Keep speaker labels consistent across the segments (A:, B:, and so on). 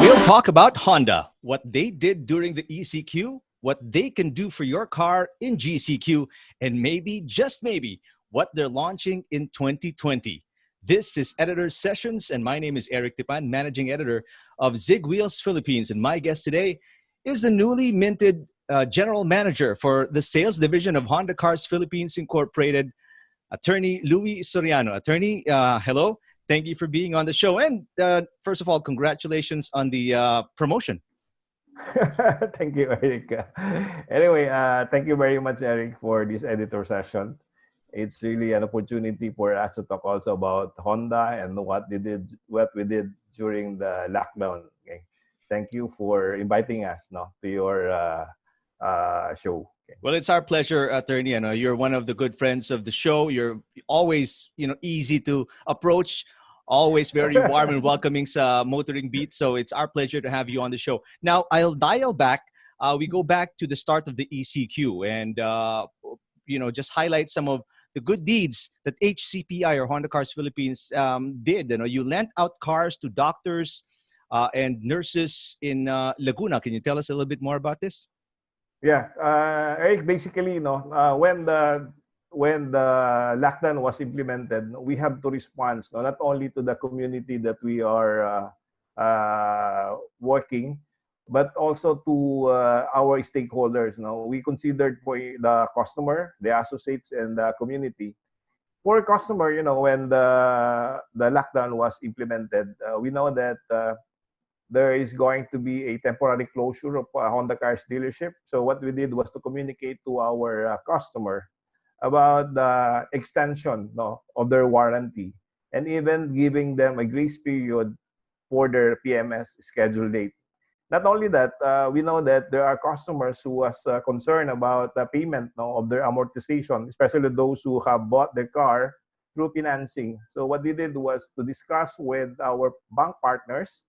A: We'll talk about Honda, what they did during the ECQ, what they can do for your car in GCQ, and maybe, just maybe, what they're launching in 2020. This is Editor's Sessions, and my name is Eric Tipan, Managing Editor of Zig Wheels Philippines. And my guest today is the newly minted General Manager for the Sales Division of Honda Cars Philippines Incorporated, Attorney Louie Soriano. Attorney, hello. Thank you for being on the show. And first of all, congratulations on the promotion.
B: Thank you, Eric. Anyway, thank you very much, Eric, for this editor session. It's really an opportunity for us to talk also about Honda and what we did during the lockdown. Okay? Thank you for inviting us, to your show. Okay.
A: Well, it's our pleasure, Attorney. I know you're one of the good friends of the show. You're always, easy to approach. Always very warm and welcoming sa Motoring Beat. So it's our pleasure to have you on the show. Now, I'll dial back. We go back to the start of the ECQ and, just highlight some of the good deeds that HCPI or Honda Cars Philippines did. You lent out cars to doctors and nurses in Laguna. Can you tell us a little bit more about this?
B: Yeah, Eric, basically, when the lockdown was implemented, we have to respond not only to the community that we are working, but also to our stakeholders. We considered for the customer, the associates, and the community. For customer, when the lockdown was implemented, we know that there is going to be a temporary closure of Honda Cars dealership. So what we did was to communicate to our customer about the extension of their warranty and even giving them a grace period for their PMS schedule date. Not only that, we know that there are customers who was concerned about the payment of their amortization, especially those who have bought their car through financing. So what we did was to discuss with our bank partners,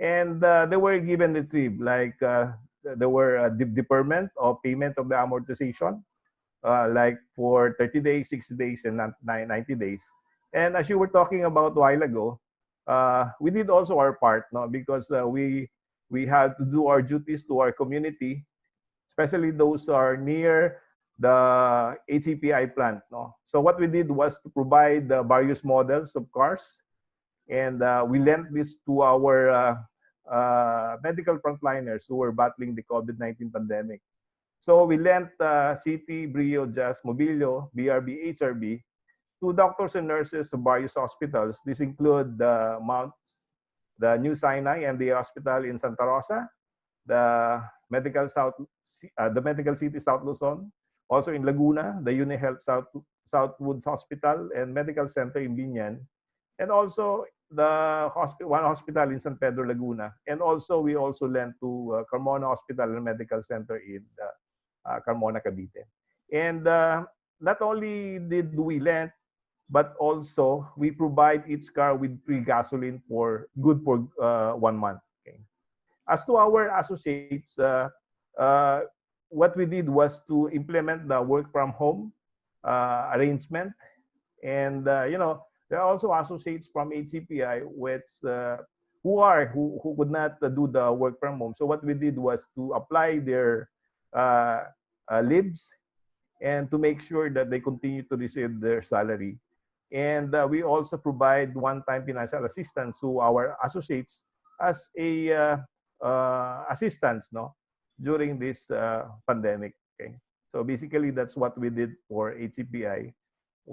B: and they were given retrieve, like there were deferment of payment of the amortization, like for 30 days, 60 days, and 90 days. And as you were talking about a while ago, we did also our part, because we had to do our duties to our community, especially those who are near the HCPI plant. So what we did was to provide the various models of cars, and we lent this to our medical frontliners who were battling the COVID-19 pandemic. So we lent City, Brio, Jazz, Mobilio, BRB, HRB to doctors and nurses to various hospitals. This include the New Sinai MD Hospital in Santa Rosa, the Medical City South Luzon, also in Laguna, the UniHealth Southwood Hospital and Medical Center in Binyan, and also the one hospital in San Pedro, Laguna. And also, we also lent to Carmona Hospital and Medical Center in Carmona, Cavite. And not only did we lend, but also we provide each car with free gasoline for 1 month. Okay. As to our associates, what we did was to implement the work from home arrangement. And, there are also associates from HCPI who could not do the work from home. So what we did was to apply their leaves and to make sure that they continue to receive their salary. And we also provide one-time financial assistance to our associates as a assistance during this pandemic. Okay, so basically that's what we did for HCPI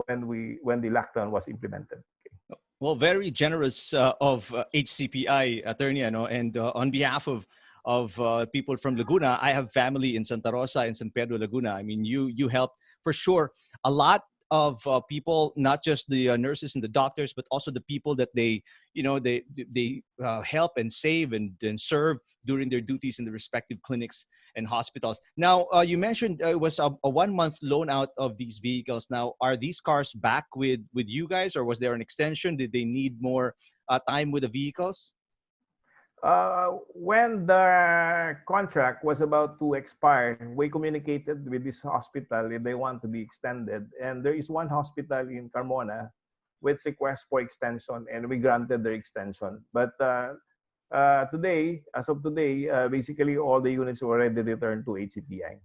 B: when the lockdown was implemented. Okay.
A: Well, very generous of HCPI, Attorney, and on behalf of people from Laguna, I have family in Santa Rosa and San Pedro, Laguna. I mean, you helped for sure a lot of people, not just the nurses and the doctors, but also the people that they help and save and serve during their duties in the respective clinics and hospitals. Now, you mentioned it was a 1 month loan out of these vehicles. Now, are these cars back with you guys, or was there an extension? Did they need more time with the vehicles?
B: When the contract was about to expire, we communicated with this hospital if they want to be extended. And there is one hospital in Carmona with request for extension, and we granted their extension. But today, as of today, basically all the units already returned to HCPI.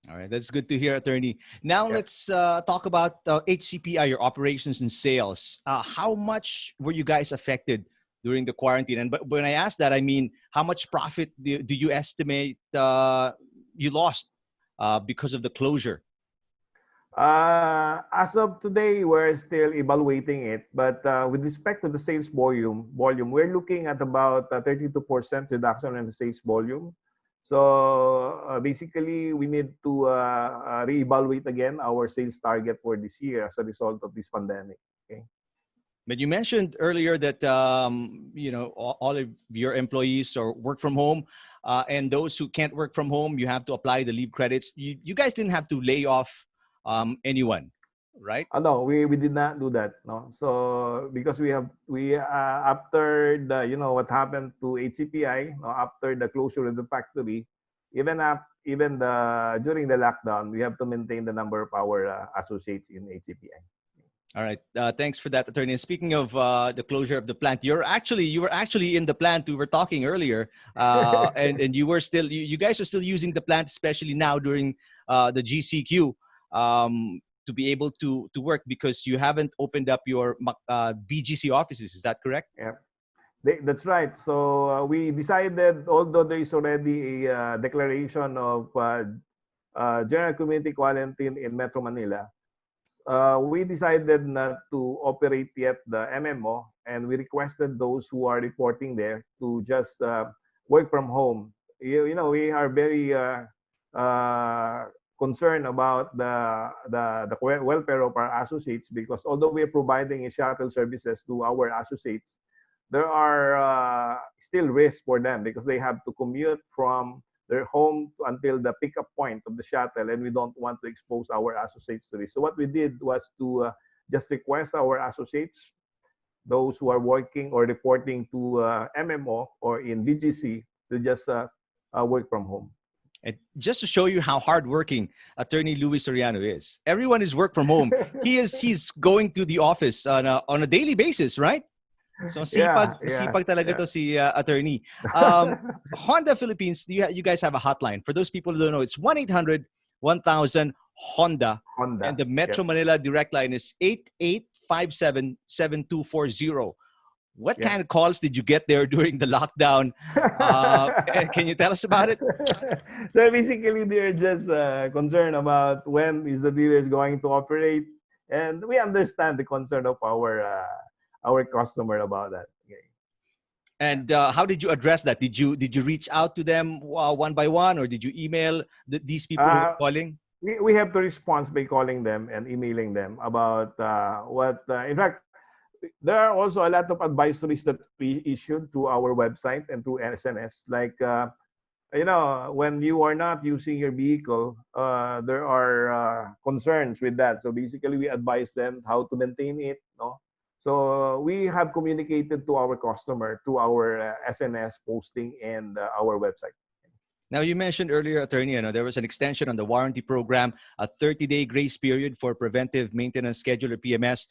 A: All right, that's good to hear, attorney. Now
B: Yep.
A: let's talk about HCPI, your operations and sales. How much were you guys affected during the quarantine? And but when I ask that, I mean, how much profit do you estimate you lost because of the closure?
B: As of today, we're still evaluating it, but with respect to the sales volume, we're looking at about 32% reduction in the sales volume. So basically, we need to reevaluate again our sales target for this year as a result of this pandemic. Okay.
A: But you mentioned earlier that all of your employees are work from home, and those who can't work from home, you have to apply the leave credits. You guys didn't have to lay off anyone, right?
B: No, we did not do that. No, so because we after the what happened to HCPI, no, after the closure of the factory, even during the lockdown, we have to maintain the number of our associates in HCPI.
A: All right. Thanks for that, attorney. And speaking of the closure of the plant, you were actually in the plant. We were talking earlier, and you were still you guys are still using the plant, especially now during the GCQ, to be able to work because you haven't opened up your BGC offices. Is that correct?
B: Yeah. That's right. So we decided, although there is already a declaration of general community quarantine in Metro Manila, we decided not to operate yet the MMO, and we requested those who are reporting there to just work from home. We are very concerned about the welfare of our associates, because although we are providing shuttle services to our associates, there are still risks for them because they have to commute from their home until the pickup point of the shuttle, and we don't want to expose our associates to this. So what we did was to just request our associates, those who are working or reporting to MMO or in BGC, to just work from home.
A: And just to show you how hardworking attorney Louie Soriano is, everyone is work from home. He's going to the office on a daily basis, right? So sipag talaga to si attorney. Honda Philippines, you guys have a hotline. For those people who don't know, it's 1-800-1000 Honda.
B: Honda.
A: And the Metro Manila direct line is 8857-7240. What kind of calls did you get there during the lockdown? Can you tell us about it?
B: So basically, they're just concerned about when is the dealer going to operate, and we understand the concern of our customer about that. Okay.
A: And how did you address that? Did you reach out to them one by one, or did you email these people who are calling?
B: We have to respond by calling them and emailing them about what. In fact, there are also a lot of advisories that we issued to our website and through SNS. Like, when you are not using your vehicle, there are concerns with that. So basically, we advise them how to maintain it. No? So we have communicated to our customer through our SNS posting and our website.
A: Now, you mentioned earlier, attorney, there was an extension on the warranty program, a 30-day grace period for preventive maintenance schedule or PMS.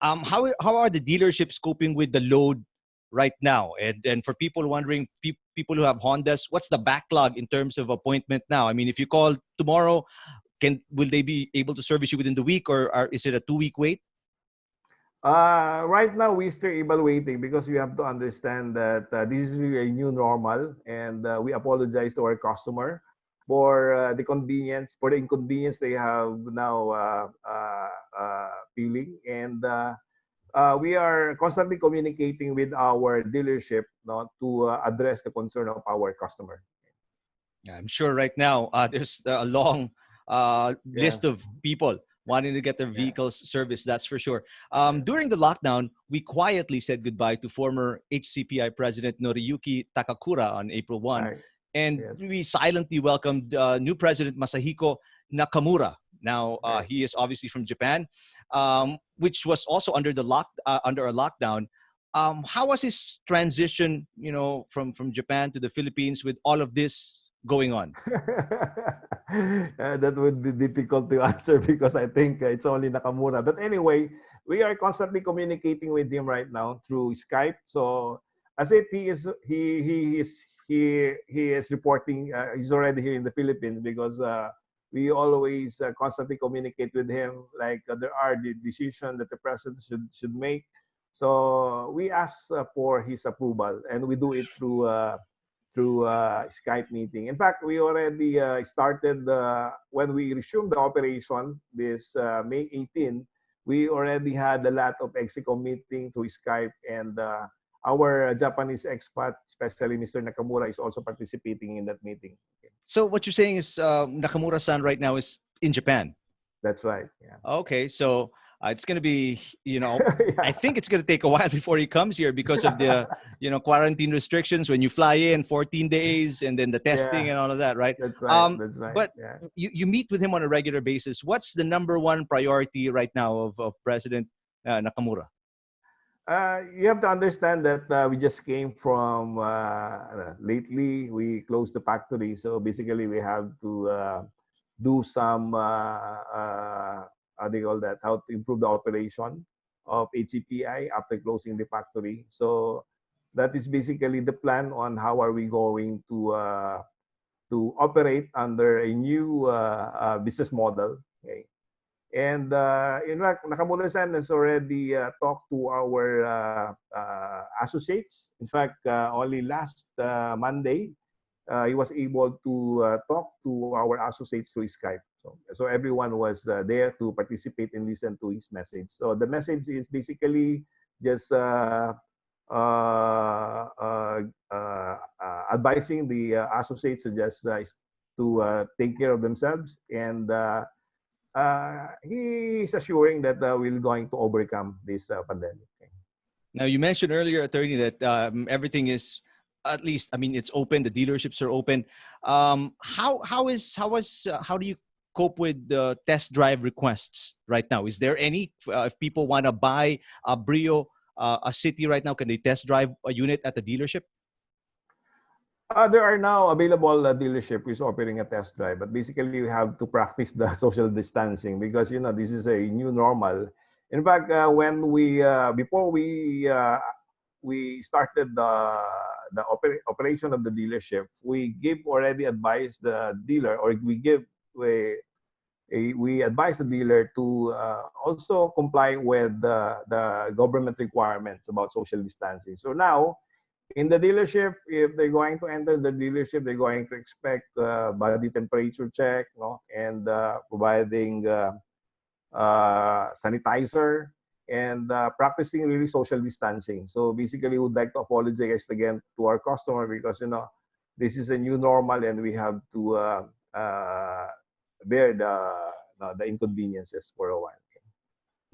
A: How are the dealerships coping with the load right now? And for people wondering, people who have Hondas, what's the backlog in terms of appointment now? I mean, if you call tomorrow, will they be able to service you within the week, or is it a 2-week wait?
B: Right now, we're still evaluating, because you have to understand that this is really a new normal, and we apologize to our customer for the inconvenience they have now feeling, and we are constantly communicating with our dealership to address the concern of our customer.
A: I'm sure right now there's a long list of people wanting to get their vehicles serviced, that's for sure. During the lockdown, we quietly said goodbye to former HCPI President Noriyuki Takakura on April 1. Right. And we silently welcomed new President Masahiko Nakamura. Now, he is obviously from Japan, which was also under a lockdown. How was his transition, from Japan to the Philippines with all of this going on?
B: That would be difficult to answer, because I think it's only Nakamura. But anyway, we are constantly communicating with him right now through Skype. So as if he is reporting. He's already here in the Philippines because we always constantly communicate with him. Like there are the decisions that the president should make. So we ask for his approval, and we do it through Skype meeting. In fact, we already started when we resumed the operation this May 18. We already had a lot of ExCom meeting through Skype, and our Japanese expat, especially Mr. Nakamura, is also participating in that meeting.
A: So what you're saying is Nakamura-san right now is in Japan.
B: That's right. Yeah.
A: Okay, so it's going to be,
B: Yeah.
A: I think it's going to take a while before he comes here because of the, quarantine restrictions when you fly in 14 days and then the testing and all of that, right?
B: That's right. That's right.
A: But
B: yeah.
A: you meet with him on a regular basis. What's the number one priority right now of President Nakamura?
B: You have to understand that we just came from lately. We closed the factory, so basically we have to do some how do you call that? How to improve the operation of HCPI after closing the factory. So that is basically the plan on how are we going to operate under a new business model. Okay. And in fact, Nakamura-san has already talked to our associates. In fact, only last Monday, he was able to talk to our associates through Skype. So everyone was there to participate and listen to his message. So the message is basically just advising the associates to just to take care of themselves, and he is assuring that we're going to overcome this pandemic.
A: Now, you mentioned earlier, attorney, that everything is, at least, I mean, it's open. The dealerships are open. How do you cope with the test drive requests right now? Is there any? If people want to buy a Brio, a City right now, can they test drive a unit at the dealership?
B: There are now available dealership who is offering a test drive, but basically you have to practice the social distancing because this is a new normal. In fact, when we before we started the operation of the dealership, we already advised the dealer, or we advise the dealer to also comply with the government requirements about social distancing. So now, in the dealership, if they're going to enter the dealership, they're going to expect body temperature check, and providing sanitizer, and practicing really social distancing. So basically, we would like to apologize again to our customer because this is a new normal, and we have to bear the inconveniences for a while.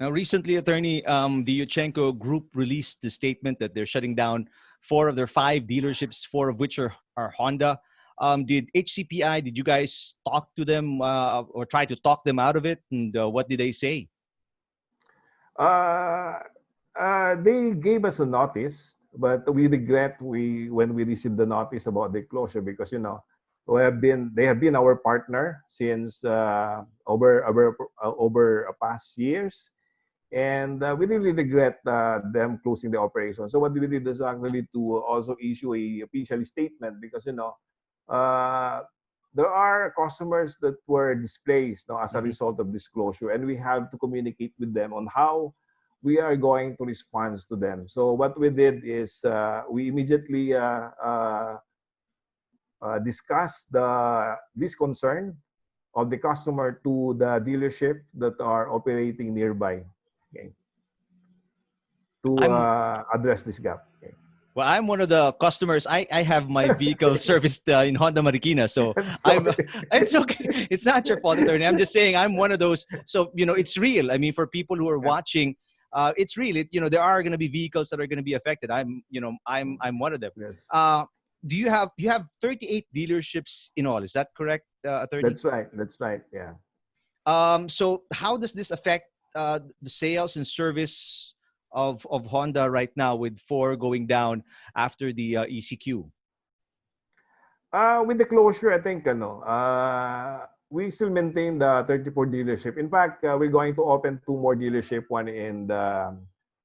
A: Now, recently, attorney, the Yuchengco Group released the statement that they're shutting down 4 of their 5 dealerships, 4 of which are Honda. Did HCPI, did you guys talk to them or try to talk them out of it? And what did they say?
B: They gave us a notice, but we regret when we received the notice about the closure because they have been our partner since over past years. And we really regret them closing the operation. So what we did is actually to also issue a official statement because there are customers that were displaced as a result of this closure, and we have to communicate with them on how we are going to respond to them. So what we did is we immediately discussed this concern of the customer to the dealership that are operating nearby. Okay. To address this gap. Okay.
A: Well, I'm one of the customers. I have my vehicle serviced in Honda Marikina, so it's okay. It's not your fault, attorney. I'm just saying I'm one of those. So it's real. I mean, for people who are watching, it's real. There are going to be vehicles that are going to be affected. I'm one of them.
B: Yes.
A: Do you have 38 dealerships in all? Is that correct, attorney?
B: That's right. Yeah.
A: So how does this affect the sales and service of Honda right now with 4 going down after the ECQ?
B: With the closure, I think we still maintain the 34 dealership. In fact, we're going to open 2 more dealership, one in the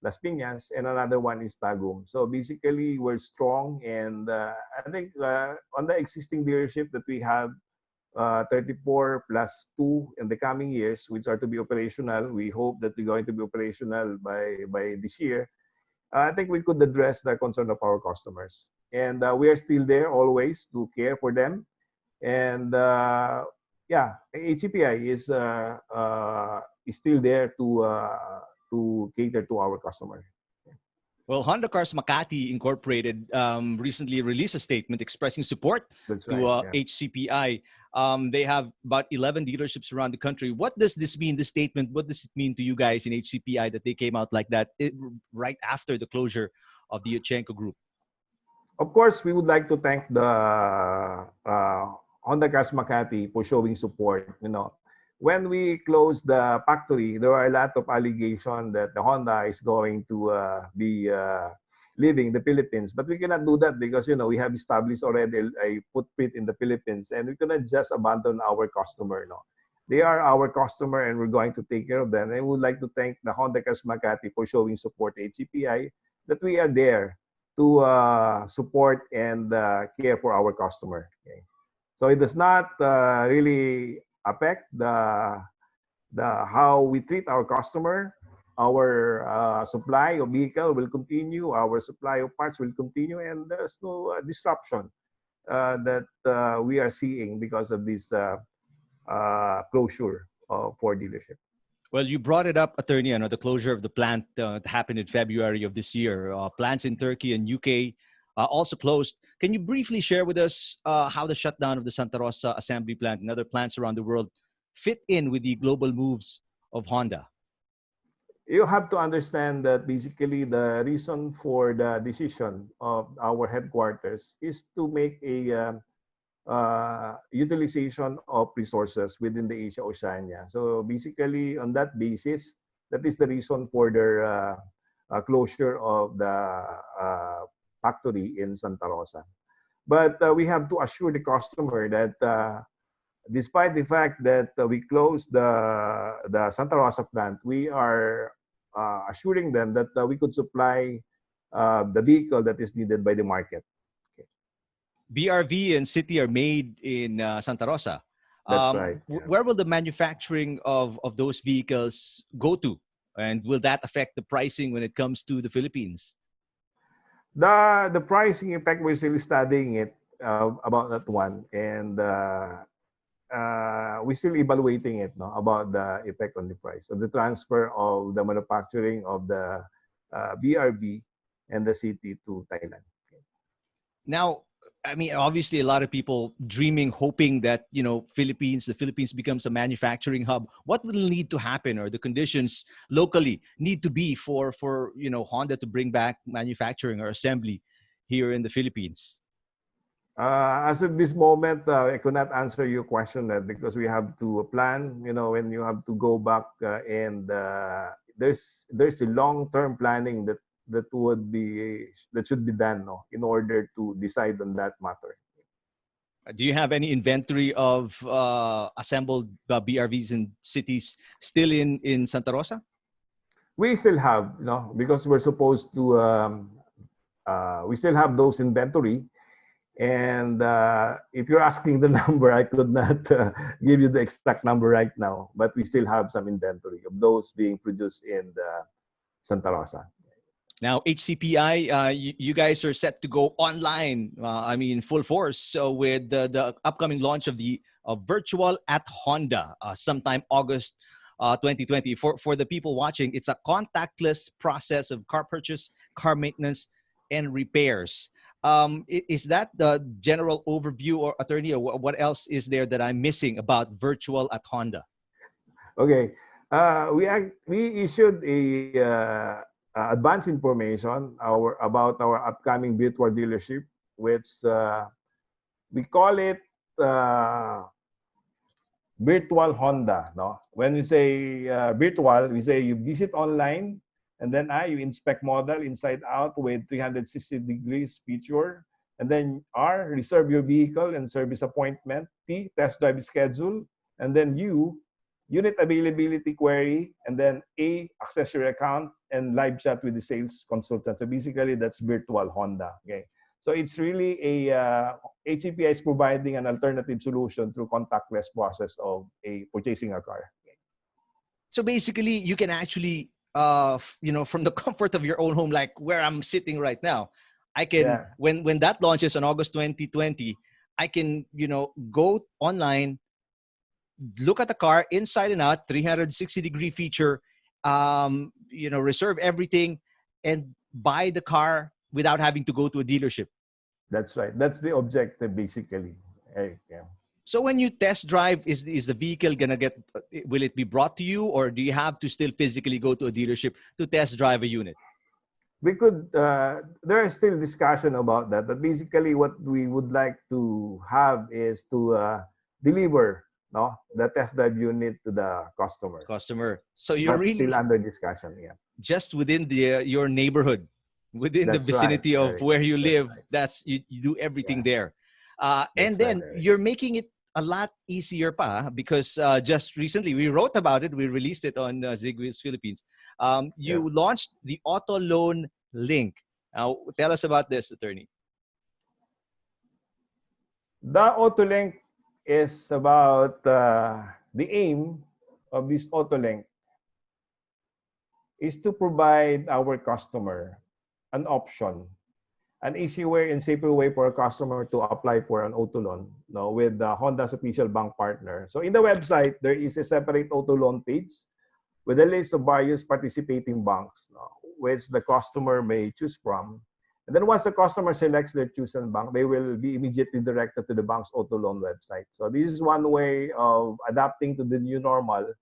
B: Las Piñas, and another one is Tagum. So basically, we're strong, and I think on the existing dealership that we have, 34 plus 2 in the coming years, which are to be operational. We hope that we're going to be operational by this year. I think we could address the concern of our customers. And we are still there always to care for them. And yeah, HCPI is still there to cater to our customers.
A: Well, Honda Cars Makati Incorporated recently released a statement expressing support
B: That's
A: to
B: right. Yeah.
A: HCPI. They have about 11 dealerships around the country. What does this mean, this statement? What does it mean to you guys in HCPI that they came out like that right after the closure of the Yuchengco Group?
B: Of course, we would like to thank the Honda Cars Makati for showing support. You know, when we closed the factory, there were a lot of allegations that the Honda is going to be leaving the Philippines. But we cannot do that because, you know, we have established already a footprint in the Philippines, and we cannot just abandon our customer. No, they are our customer, and we're going to take care of them. And we would like to thank the Honda Cars Makati for showing support to HCPI, that we are there to support and care for our customer. Okay? So it does not really affect the how we treat our customer. Our supply of vehicle will continue. Our supply of parts will continue, and there's no disruption that we are seeing because of this closure for dealership.
A: Well, you brought it up, Attorney, the closure of the plant that happened in February of this year. Plants in Turkey and UK also closed. Can you briefly share with us how the shutdown of the Santa Rosa assembly plant and other plants around the world fit in with the global moves of Honda?
B: You have to understand that basically the reason for the decision of our headquarters is to make a utilization of resources within the Asia Oceania. So basically, on that basis, that is the reason for their closure of the factory in Santa Rosa. But we have to assure the customer that despite the fact that we closed the Santa Rosa plant, we are assuring them that we could supply the vehicle that is needed by the market.
A: BRV and City are made in Santa Rosa.
B: That's right. Yeah.
A: Where will the manufacturing of those vehicles go to? And will that affect the pricing when it comes to the Philippines?
B: The pricing impact, we're still studying it about that one. And we're still evaluating it about the effect on the price of the transfer of the manufacturing of the BRV and the City to Thailand.
A: Now, I mean, obviously, a lot of people dreaming, hoping that, the Philippines becomes a manufacturing hub. What will need to happen, or the conditions locally need to be for Honda to bring back manufacturing or assembly here in the Philippines?
B: As of this moment, I could not answer your question because we have to plan. When you have to go back and there's a long-term planning that should be done in order to decide on that matter.
A: Do you have any inventory of assembled BRVs in cities still in Santa Rosa?
B: We still have, because we're supposed to. We still have those inventory, and if you're asking the number, I could not give you the exact number right now. But we still have some inventory of those being produced in the Santa Rosa.
A: Now, HCPI, you guys are set to go online, full force. So with the upcoming launch of the Virtual at Honda sometime August 2020. For the people watching, it's a contactless process of car purchase, car maintenance, and repairs. Is that the general overview, or Attorney, or what else is there that I'm missing about Virtual at Honda?
B: Okay. We issued a advanced information about our upcoming virtual dealership, which we call it Virtual Honda. No, when we say virtual, we say you visit online, and then you inspect model inside out with 360 degrees feature, and then reserve your vehicle and service appointment. T, test drive schedule, and then U, unit availability query, and then A, access your account, and live chat with the sales consultant. So basically, that's virtual Honda. Okay. So it's really HCPI is providing an alternative solution through contactless process of purchasing a car. Okay.
A: So basically, you can actually, from the comfort of your own home, like where I'm sitting right now, I can, when that launches on August 2020, I can, go online, look at the car inside and out, 360-degree feature, reserve everything, and buy the car without having to go to a dealership.
B: That's right. That's the objective, basically. Yeah.
A: So when you test drive, is the vehicle will it be brought to you, or do you have to still physically go to a dealership to test drive a unit?
B: We could, there is still discussion about that, but basically what we would like to have is to deliver the test drive unit to the customer.
A: So you're really
B: still under discussion, yeah.
A: Just within your neighborhood, within the vicinity of where you live, you do everything there. And then you're making it a lot easier because just recently we wrote about it. We released it on Zigwiz Philippines. You launched the Auto Loan Link. Now, tell us about this, attorney.
B: The Auto Link is about the aim of this Auto Link is to provide our customer an option, an easy way and safer way for a customer to apply for an auto loan with Honda's official bank partner. So in the website, there is a separate auto loan page with a list of various participating banks, which the customer may choose from. And then once the customer selects their chosen bank, they will be immediately directed to the bank's auto loan website. So this is one way of adapting to the new normal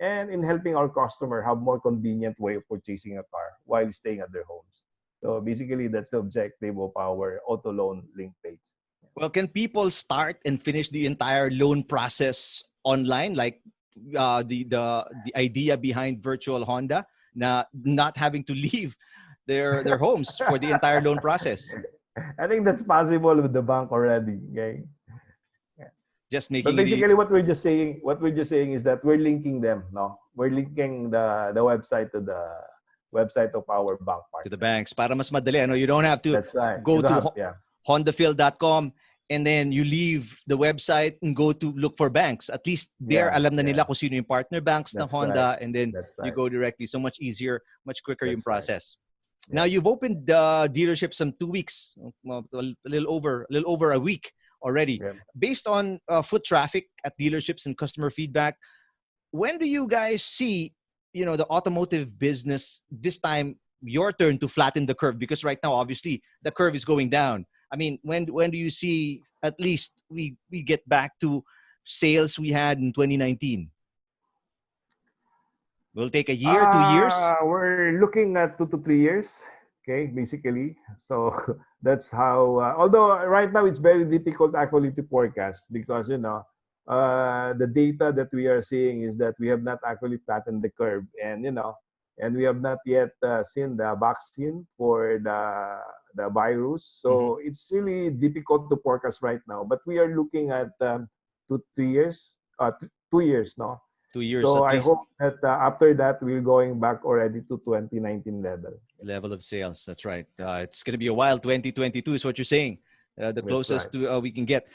B: and in helping our customer have more convenient way of purchasing a car while staying at their homes. So basically, that's the objective of our Auto Loan Link page.
A: Well, can people start and finish the entire loan process online? Like the idea behind Virtual Honda, not having to leave their homes for the entire loan process.
B: I think that's possible with the bank already. Okay.
A: Just making.
B: But basically, what we're just saying is that we're linking them. We're linking the website to the website of our bank partner.
A: To the banks. Para mas madali. You don't have to go to HondaPhil.com and then you leave the website and go to look for banks. At least there, alam na nila kung sino yung partner banks ng Honda, and then you go directly. So much easier, much quicker yung process. Now, you've opened dealerships some 2 weeks, a little over a week already. Based on foot traffic at dealerships and customer feedback, when do you guys see the automotive business, this time, your turn to flatten the curve? Because right now, obviously, the curve is going down. I mean, when do you see at least we get back to sales we had in 2019? Will it take a year, 2 years?
B: We're looking at 2 to 3 years, okay, basically. So that's how, although right now it's very difficult actually to forecast because, the data that we are seeing is that we have not actually flattened the curve, and we have not yet seen the vaccine for the virus. So it's really difficult to forecast right now. But we are looking at 2 years, 2 years,
A: 2 years.
B: So I hope that after that we're going back already to 2019 level
A: of sales. That's right. It's going to be a while. 2022 is what you're saying. The closest to we can get.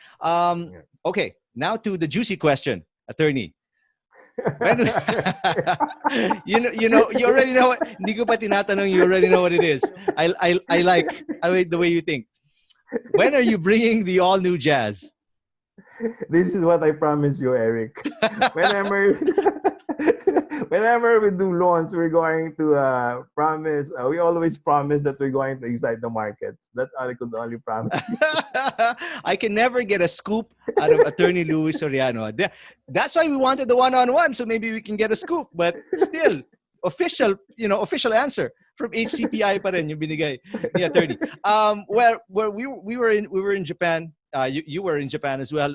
A: Okay, now to the juicy question, attorney. When, you already know what. Hindi ko pa tinatanong. You already know what it is. I like the way you think. When are you bringing the all new Jazz?
B: This is what I promise you, Eric. Whenever we do launch, we're going to promise. We always promise that we're going to excite the market. That I could only promise.
A: I can never get a scoop out of Attorney Louie Soriano. That's why we wanted the one-on-one, so maybe we can get a scoop. But still, official answer from HCPI pa rin yung binigay ni attorney. We were in Japan. You were in Japan as well.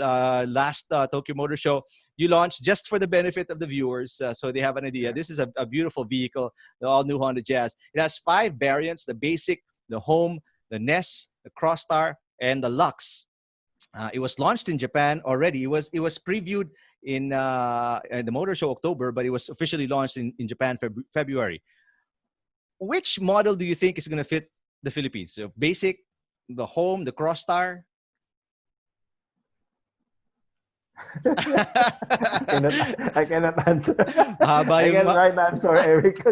A: Last Tokyo Motor Show, you launched, just for the benefit of the viewers, so they have an idea. This is a beautiful vehicle, the all-new Honda Jazz. It has 5 variants: the Basic, the Home, the Ness, the Crossstar, and the Lux. It was launched in Japan already. It was previewed in the Motor Show October, but it was officially launched in Japan February. Which model do you think is going to fit the Philippines? So basic, the home, the Cross Star?
B: I cannot answer.
A: Mahaba
B: I
A: yung
B: can right answer, Eric.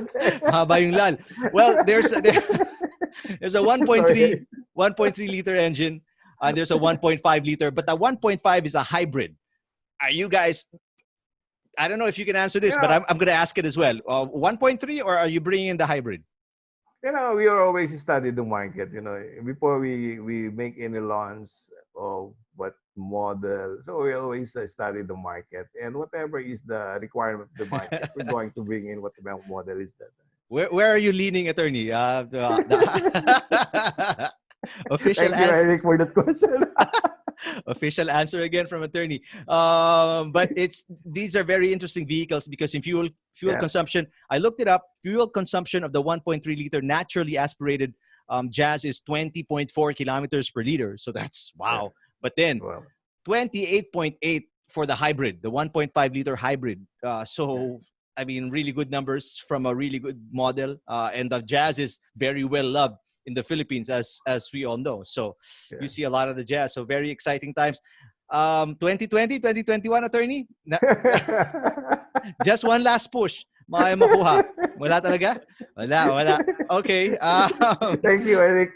A: mahaba yung lal. Well, there's a 1.3
B: Sorry.
A: 1.3 liter engine, and there's a 1.5 liter, but the 1.5 is a hybrid. Are you guys? I don't know if you can answer this, but I'm going to ask it as well. 1.3, or are you bringing in the hybrid?
B: We are always study the market. Before we make any launch of what model, so we always study the market, and whatever is the requirement of the market, we're going to bring in what the model is that.
A: Where are you leaning, attorney? Official
B: Thank you,
A: answer.
B: Eric, for that question.
A: Official answer again from attorney. But these are very interesting vehicles because in fuel consumption, I looked it up. Fuel consumption of the 1.3 liter naturally aspirated Jazz is 20.4 kilometers per liter. So that's wow.
B: Yeah.
A: But then
B: Well,
A: 28.8 for the hybrid, the 1.5 liter hybrid. I mean, really good numbers from a really good model. And the Jazz is very well loved in the Philippines, as we all know. So you see a lot of the Jazz. So very exciting times. 2020, 2021, attorney? Just one last push. Makaya makuha. Wala talaga? Wala. Okay.
B: Thank you, Eric.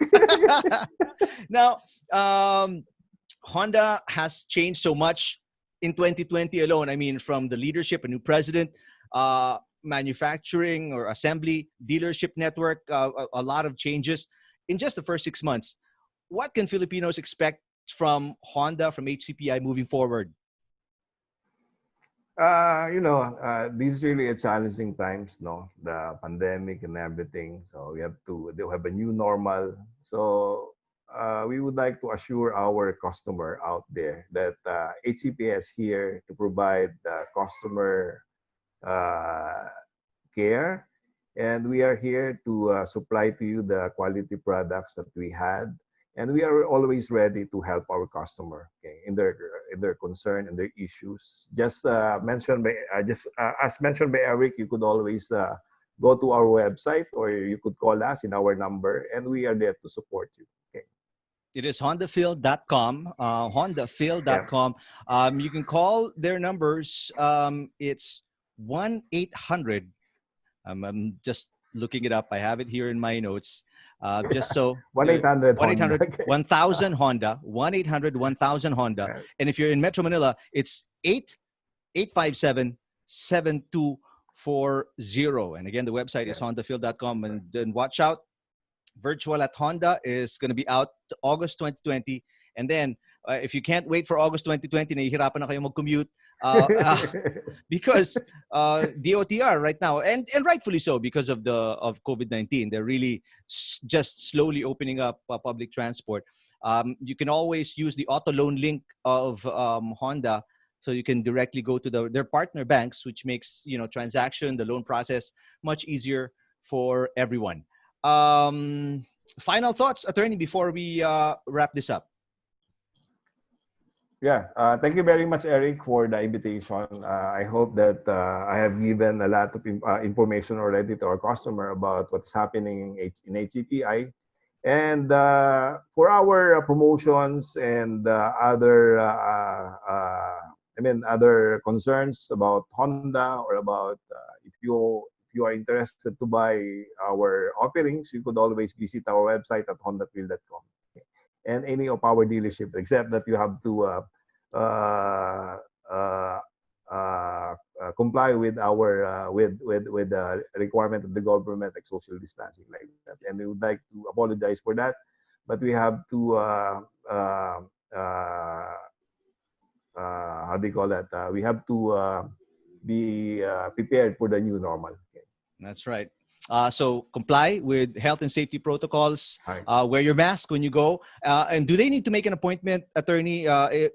A: Now, Honda has changed so much in 2020 alone. I mean, from the leadership, a new president, manufacturing or assembly, dealership network, a lot of changes in just the first 6 months. What can Filipinos expect from Honda, from HCPI moving forward?
B: This is really a challenging times, no? The pandemic and everything. So we have a new normal. So we would like to assure our customer out there that HCPI is here to provide customer care, and we are here to supply to you the quality products that we had, and we are always ready to help our customer, okay, in their concern and their issues. Just as mentioned by Eric, you could always go to our website, or you could call us in our number, and we are there to support you. Okay.
A: It is HondaFil.com. HondaFil.com. You can call their numbers. It's 1-800. I'm just looking it up. I have it here in my notes. Just so
B: 1-800
A: 1000 Honda. 1-800-1000 Honda.
B: Yeah.
A: And if you're in Metro Manila, it's 857-7240. And again, the website is HondaFil.com. And then watch out. Virtual at Honda is going to be out August 2020. And then if you can't wait for August 2020, nahihirapan na kayo mag-commute because DOTR right now, and rightfully so, because of COVID-19, they're really just slowly opening up public transport. You can always use the auto loan link of Honda, so you can directly go to their partner banks, which makes the loan process much easier for everyone. Final thoughts, attorney, before we wrap this up.
B: Yeah, thank you very much, Eric, for the invitation. I hope that I have given a lot of information already to our customer about what's happening in HCPI. And for our promotions and other concerns about Honda, or about if you are interested to buy our offerings, you could always visit our website at hondafil.com. And any of our dealership, except that you have to comply with our with the requirement of the government, like social distancing, like that. And we would like to apologize for that, but we have to how do you call that? We have to be prepared for the new normal. Okay.
A: That's right. So comply with health and safety protocols.
B: Right.
A: Wear your mask when you go. And do they need to make an appointment, attorney,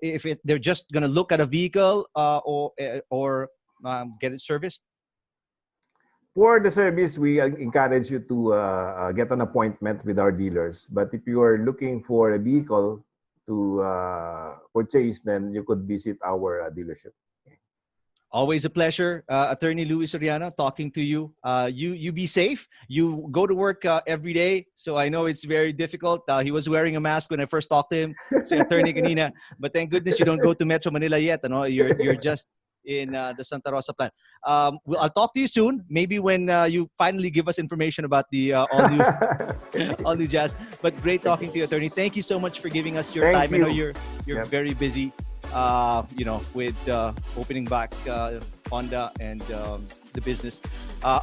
A: if they're just going to look at a vehicle or get it serviced?
B: For the service, we encourage you to get an appointment with our dealers. But if you are looking for a vehicle, purchase, then you could visit our dealership.
A: Always a pleasure, Attorney Louie Soriano, talking to you. You be safe. You go to work every day, so I know it's very difficult. He was wearing a mask when I first talked to him, si Attorney kanina. But thank goodness you don't go to Metro Manila yet. You're just in the Santa Rosa plant. I'll talk to you soon. Maybe when you finally give us information about the all new jazz. But great talking to you, Attorney. Thank you so much for giving us your time. I know you're very busy. With opening back Honda and the business.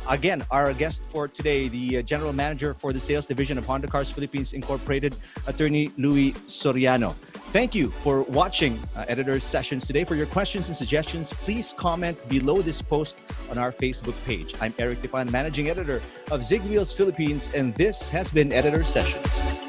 A: Again, our guest for today, the General Manager for the Sales Division of Honda Cars Philippines Incorporated, Attorney Louie Soriano. Thank you for watching Editor's Sessions today. For your questions and suggestions, please comment below this post on our Facebook page. I'm Eric Tipan, Managing Editor of Zig Wheels Philippines, and this has been Editor's Sessions.